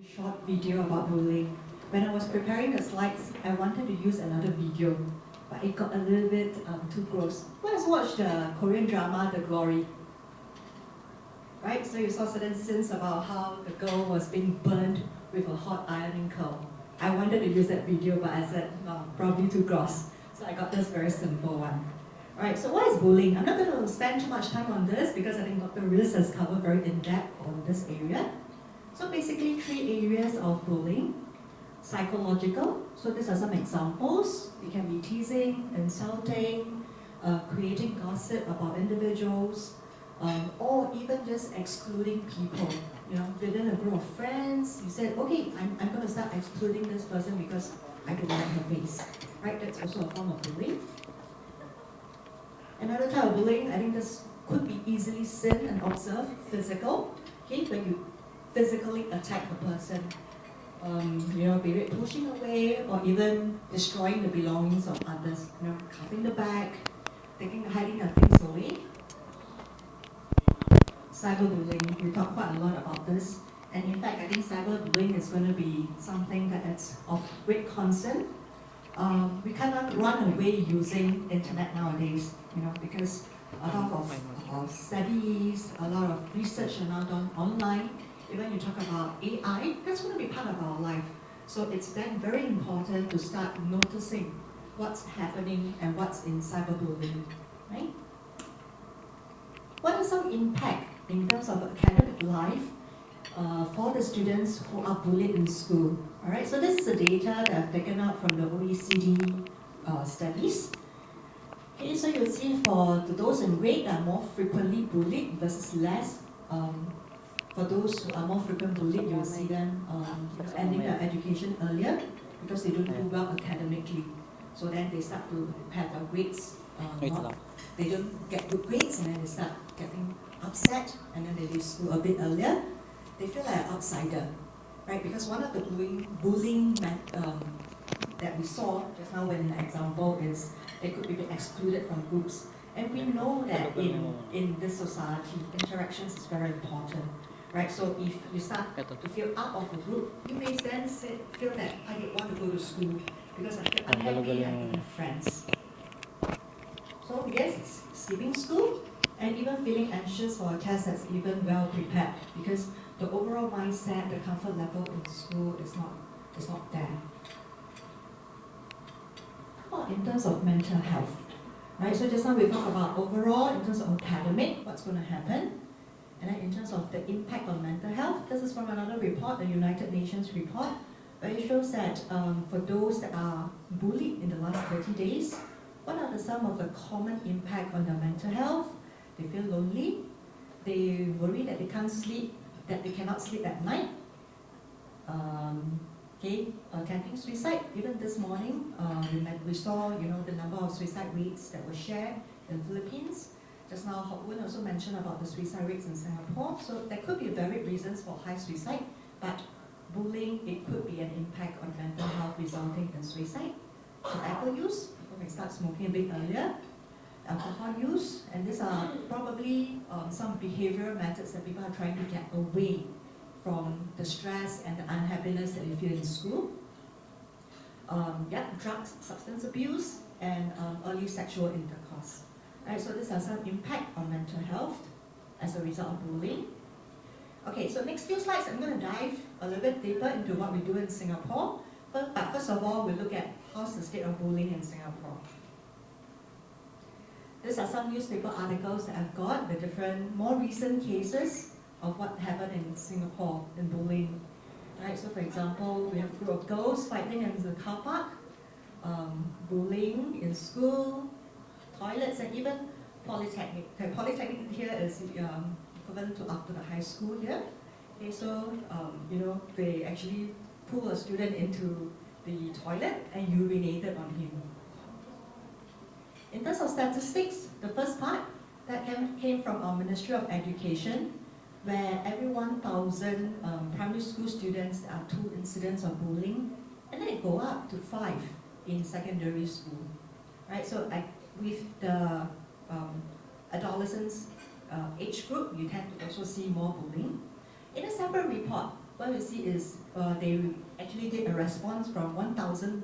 Short video about bullying. When I was preparing the slides, I wanted to use another video, but it got a little bit too gross. Let's watch the Korean drama, The Glory. Right, so you saw certain scenes about how the girl was being burned with a hot ironing curl. I wanted to use that video, but I said, no, probably too gross. So I got this very simple one. Alright, so what is bullying? I'm not going to spend too much time on this because I think Dr. Riz has covered very in-depth on this area. So basically 3 areas of bullying. Psychological, so these are some examples. It can be teasing, insulting, creating gossip about individuals, or even just excluding people. You know, within a group of friends, you said, okay, I'm going to start excluding this person because I don't like her face. Right, that's also a form of bullying. Another type of bullying, I think this could be easily seen and observed, physical. Okay, when you physically attack a person, you know, be it pushing away or even destroying the belongings of others, you know, cuffing the bag, hiding their things away. Cyberbullying, we talk quite a lot about this, and in fact, I think cyberbullying is going to be something that is of great concern. We cannot run away using internet nowadays, you know, because a lot of studies, a lot of research are now done online. Even you talk about AI, that's going to be part of our life. So it's then very important to start noticing what's happening and what's in cyberbullying, right? What is some impact in terms of academic life for the students who are bullied in school? All right, so this is the data that I've taken out from the OECD studies. Okay, so you'll see for those in red are more frequently bullied versus less. For those who are more frequent bullied, you'll see them ending their education earlier because they don't do well academically. So then they start to have their grades, they don't get good grades, and then they start getting upset, and then they leave school a bit earlier. They feel like an outsider, right? Because one of the bullying that we saw just now in the example is they could be excluded from groups. And we know that in this society, interactions is very important. Right, so if you start to feel out of the group, you may then feel that I don't want to go to school because I feel unhappy, I don't have friends. So yes, skipping school and even feeling anxious for a test that's even well prepared because the overall mindset, the comfort level in school is not there. Well, in terms of mental health, right? So just now we talked about overall in terms of academic, what's going to happen. And then in terms of the impact on mental health, this is from another report, the United Nations report, where it shows that for those that are bullied in the last 30 days, what are some of the common impact on their mental health? They feel lonely, they worry that they can't sleep, that they cannot sleep at night, attempting suicide. Even this morning, we saw the number of suicide rates that were shared in the Philippines. Just now, Hok Woon also mentioned about the suicide rates in Singapore. So there could be varied reasons for high suicide, but bullying, it could be an impact on mental health resulting in suicide. Tobacco use, people may start smoking a bit earlier. Alcohol use, and these are probably some behavioral methods that people are trying to get away from the stress and the unhappiness that they feel in school. Drugs, substance abuse, and early sexual intercourse. Right, so these are some impact on mental health as a result of bullying. Okay, so next few slides, I'm going to dive a little bit deeper into what we do in Singapore. But first of all, we'll look at how's the state of bullying in Singapore. These are some newspaper articles that I've got, the different, more recent cases of what happened in Singapore in bullying. Right, so for example, we have a group of girls fighting in the car park, bullying in school, toilets, and even polytechnic. Okay, polytechnic here is equivalent to after the high school here. Okay, so they actually pull a student into the toilet and urinated on him. In terms of statistics, the first part that came from our Ministry of Education, where every 1,000 primary school students there are 2 incidents of bullying, and then it go up to 5 in secondary school. Right, so with the adolescents age group, you tend to also see more bullying. In a separate report, what we see is they actually did a response from 1,000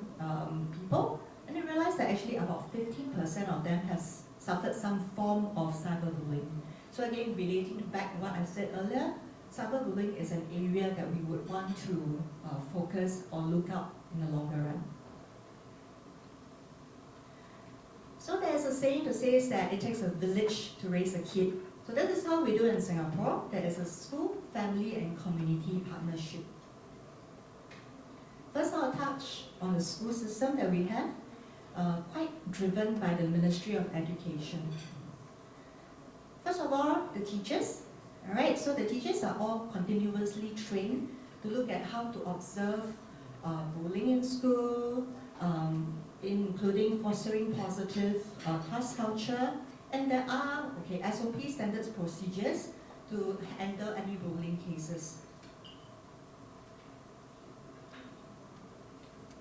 people, and they realized that actually about 15% of them has suffered some form of cyberbullying. So again, relating back to what I said earlier, cyberbullying is an area that we would want to focus or look up in the longer run. So there's a saying to say that it takes a village to raise a kid. So that is how we do in Singapore. There is a school, family, and community partnership. First, I'll touch on the school system that we have, quite driven by the Ministry of Education. First of all, the teachers. All right, so the teachers are all continuously trained to look at how to observe bullying in school, including fostering positive class culture, and there are SOP standards procedures to handle any bullying cases.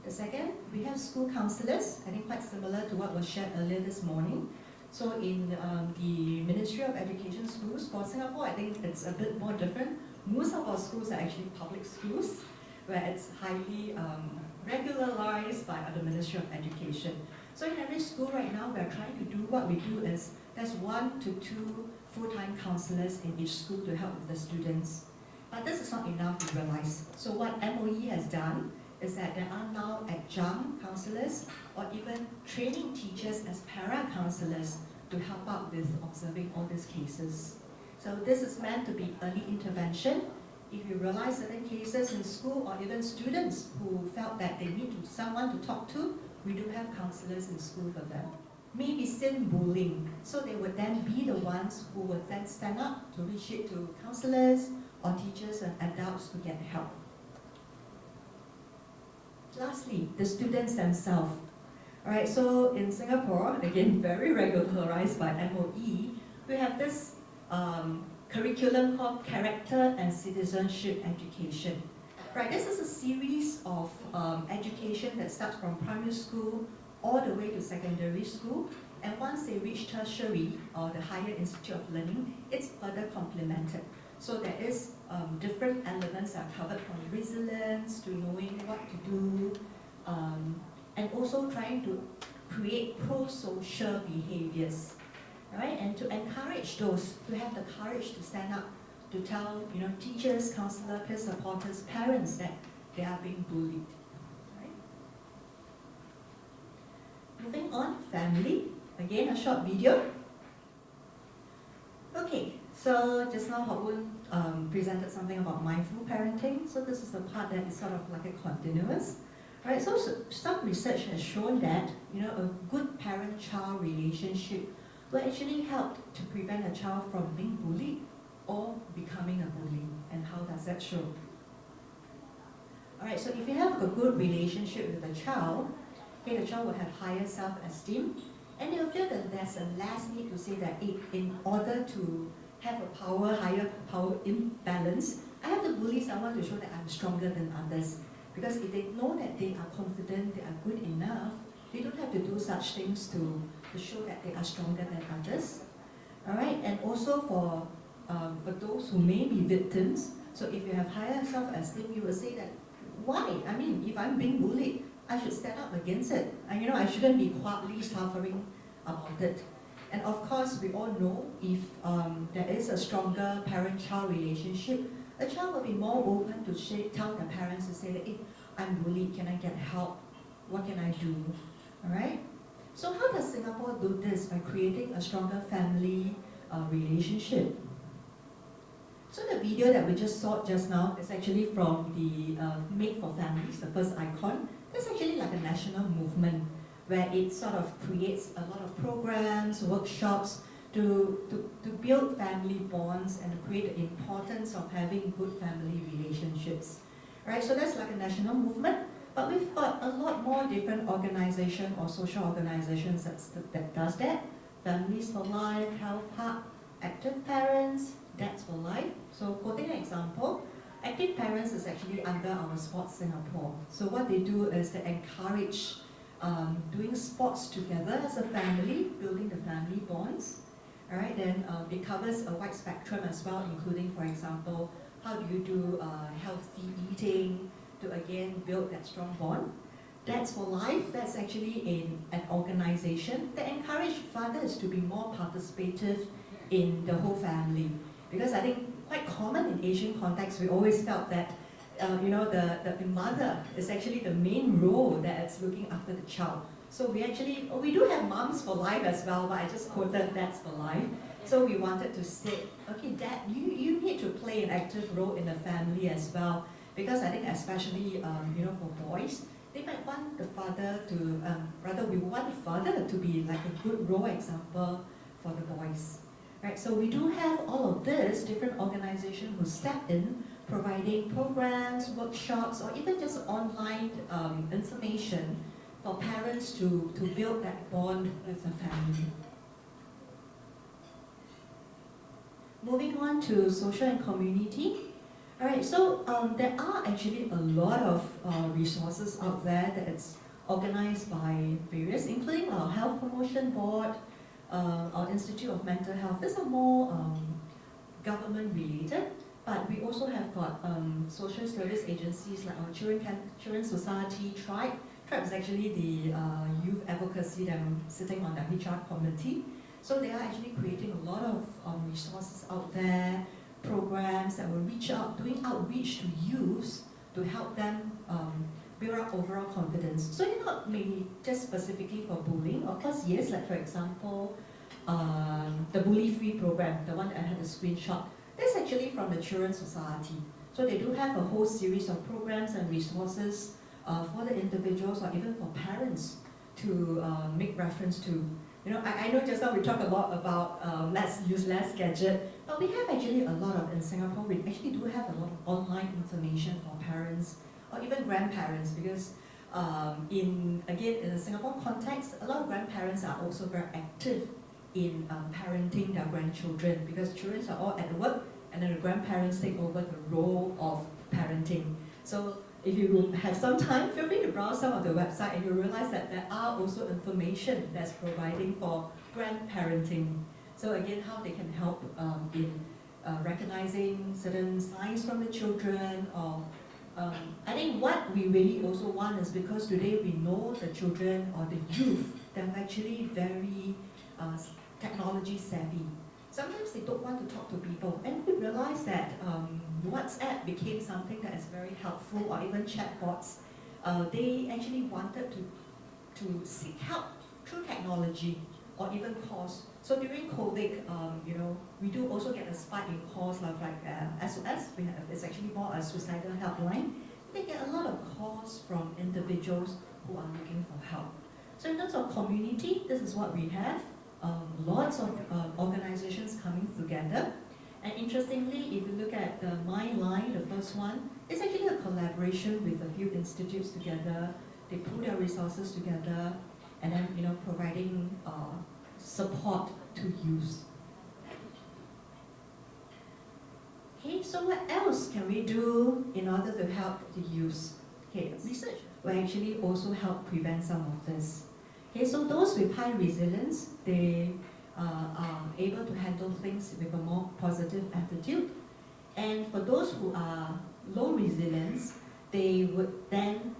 The second, we have school counsellors, I think quite similar to what was shared earlier this morning. So in the Ministry of Education schools, for Singapore, I think it's a bit more different. Most of our schools are actually public schools, where it's highly regularized by the Ministry of Education. So in every school right now, we're trying to do what we do is there's 1 to 2 full-time counselors in each school to help with the students. But this is not enough, we realize. So what MOE has done is that there are now adjunct counselors or even training teachers as para-counselors to help out with observing all these cases. So this is meant to be early intervention. If you realize certain cases in school or even students who felt that they need someone to talk to, we do have counselors in school for them. Maybe still bullying, so they would then be the ones who would then stand up to reach it to counselors or teachers and adults to get help. Lastly, the students themselves. All right, so in Singapore, again, very regularized by MOE, we have this curriculum called Character and Citizenship Education. Right, this is a series of education that starts from primary school all the way to secondary school, and once they reach tertiary or the higher institute of learning, it's further complemented. So there is different elements that are covered from resilience to knowing what to do, and also trying to create pro-social behaviors, right? And to encourage those to have the courage to stand up, to tell teachers, counselors, peer supporters, parents that they are being bullied. Right? Moving on, family. Again, a short video. Okay, so just now Houn presented something about mindful parenting. So this is the part that is sort of like a continuous. Right? So some research has shown that a good parent-child relationship will actually help to prevent a child from being bullied or becoming a bully. And how does that show? Alright, so if you have a good relationship with the child will have higher self-esteem, and they will feel that there's a less need to say that in order to have a higher power imbalance, I have to bully someone to show that I'm stronger than others. Because if they know that they are confident, they are good enough, they don't have to do such things to show that they are stronger than others. Alright, and also for those who may be victims, so if you have higher self-esteem, you will say that, why? I mean, if I'm being bullied, I should stand up against it. And I shouldn't be quietly suffering about it. And of course, we all know if there is a stronger parent-child relationship, a child will be more open to tell the parents to say that, hey, I'm bullied, can I get help? What can I do? Alright? So how does Singapore do this? By creating a stronger family relationship. So the video that we just saw just now is actually from the Made for Families, the first icon. It's actually like a national movement where it sort of creates a lot of programs, workshops to build family bonds and to create the importance of having good family relationships. Right? So that's like a national movement, but we've got a lot more different organizations or social organizations that does that. Families for Life, Health Hub, Active Parents, Dads for Life. So quoting an example, Active Parents is actually under our Sports Singapore. So what they do is they encourage doing sports together as a family, building the family bonds. Alright, then it covers a wide spectrum as well, including, for example, how do you do healthy eating to again build that strong bond. Dads for Life, that's actually an organization that encourages fathers to be more participative in the whole family. Because I think quite common in Asian context, we always felt that the mother is actually the main role that's looking after the child. So we do have Moms for Life as well, but I just quoted Dads for Life. So we wanted to say, okay, Dad, you need to play an active role in the family as well. Because I think especially, for boys, they might want the father to, rather we want the father to be like a good role example for the boys. Right, so we do have all of this, different organizations who step in, providing programs, workshops, or even just online information for parents to build that bond with the family. Moving on to social and community. Alright, so there are actually a lot of resources out there that it's organized by various, including our Health Promotion Board, our Institute of Mental Health. These are more government related, but we also have got social service agencies like our Children Society, Tribe. Tribe is actually the youth advocacy that I'm sitting on the HR committee. So they are actually creating a lot of resources out there, programs that will reach out, doing outreach to youths to help them build up overall confidence. So you're not maybe just specifically for bullying. Of course, yes, like for example, the Bully Free program, the one that I had a screenshot, that's actually from the Children's Society. So they do have a whole series of programs and resources for the individuals or even for parents to make reference to. I know just now we talked a lot about let's use less gadget, but we have actually a lot of, in Singapore, we actually do have a lot of online information for parents or even grandparents because in the Singapore context, a lot of grandparents are also very active in parenting their grandchildren because children are all at work and then the grandparents take over the role of parenting. So if you have some time, feel free to browse some of the website and you'll realize that there are also information that's providing for grandparenting. So again, how they can help in recognizing certain signs from the children or I think what we really also want is because today we know the children or the youth, they're actually very technology savvy. Sometimes they don't want to talk to people, and we realize that WhatsApp became something that is very helpful, or even chatbots. They actually wanted to seek help through technology, or even calls. So during COVID, we do also get a spike in calls like SOS. It's actually more a suicidal helpline. They get a lot of calls from individuals who are looking for help. So in terms of community, this is what we have. Lots of organizations coming together. And interestingly, if you look at the My Line, the first one, it's actually a collaboration with a few institutes together. They pool their resources together and then providing support to youth. Okay, so what else can we do in order to help the youth? Okay, research will actually also help prevent some of this. Okay, so those with high resilience, they are able to handle things with a more positive attitude. And for those who are low resilience, they would then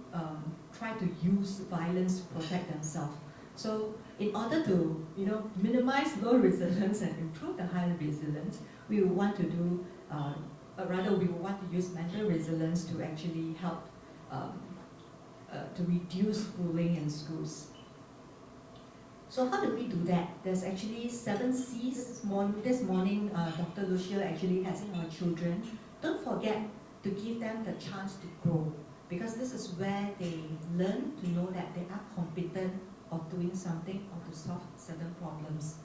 try to use violence to protect themselves. So in order to minimize low resilience and improve the high resilience, we would want to do, we would want to use mental resilience to actually help to reduce bullying in schools. So how do we do that? There's actually 7 C's. This morning, Dr. Lucia actually has our children. Don't forget to give them the chance to grow, because this is where they learn to know that they are competent of doing something or to solve certain problems.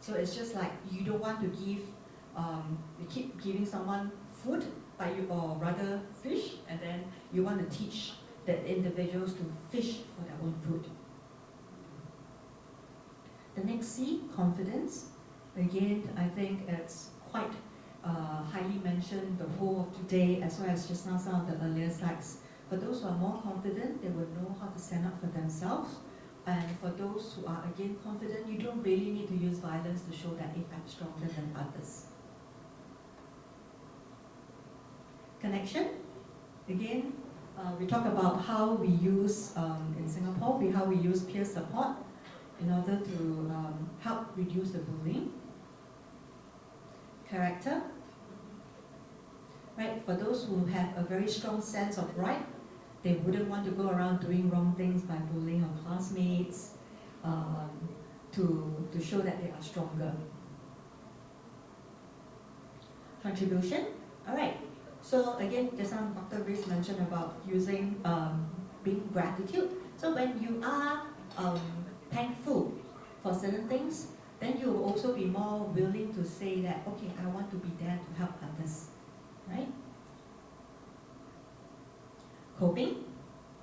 So it's just like you don't want to give, you keep giving someone food, or rather fish, and then you want to teach the individuals to fish for their own food. The next C, confidence. Again, I think it's quite highly mentioned the whole of today, as well as just now some of the earlier slides. For those who are more confident, they will know how to stand up for themselves. And for those who are again confident, you don't really need to use violence to show that if I'm stronger than others. connection. Again, we talk about how we use, in Singapore, how we use peer support in order to help reduce the bullying. Character, right? For those who have a very strong sense of right, they wouldn't want to go around doing wrong things by bullying our classmates, to show that they are stronger. Contribution, all right. So again, just now Dr. Rees mentioned about using being gratitude. So when you are thankful for certain things, then you will also be more willing to say that, okay, I want to be there to help others, right? Coping,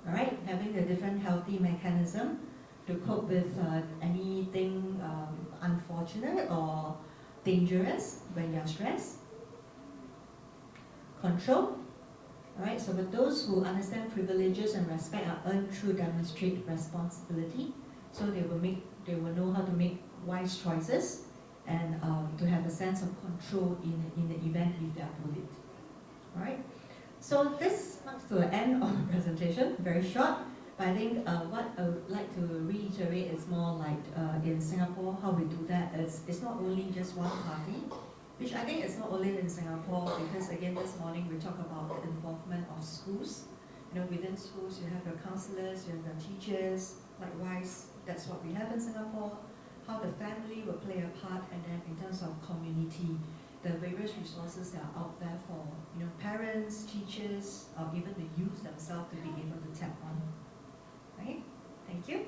all right, having a different healthy mechanism to cope with anything unfortunate or dangerous when you're stressed. Control, all right, so for those who understand privileges and respect are earned through demonstrate responsibility, so they will know how to make wise choices and to have a sense of control in the event if they are bullied. All right, so this marks to the end of the presentation, very short, but I think what I would like to reiterate is more like in Singapore, how we do that is it's not only just one party, which I think is not only in Singapore, because again this morning we talk about the involvement of schools. You know, within schools you have your counselors, you have your teachers, likewise that's what we have in Singapore, how the family will play a part, and then in terms of community, the various resources that are out there for, you know, parents, teachers, or even the youth themselves to be able to tap on. Right? Thank you.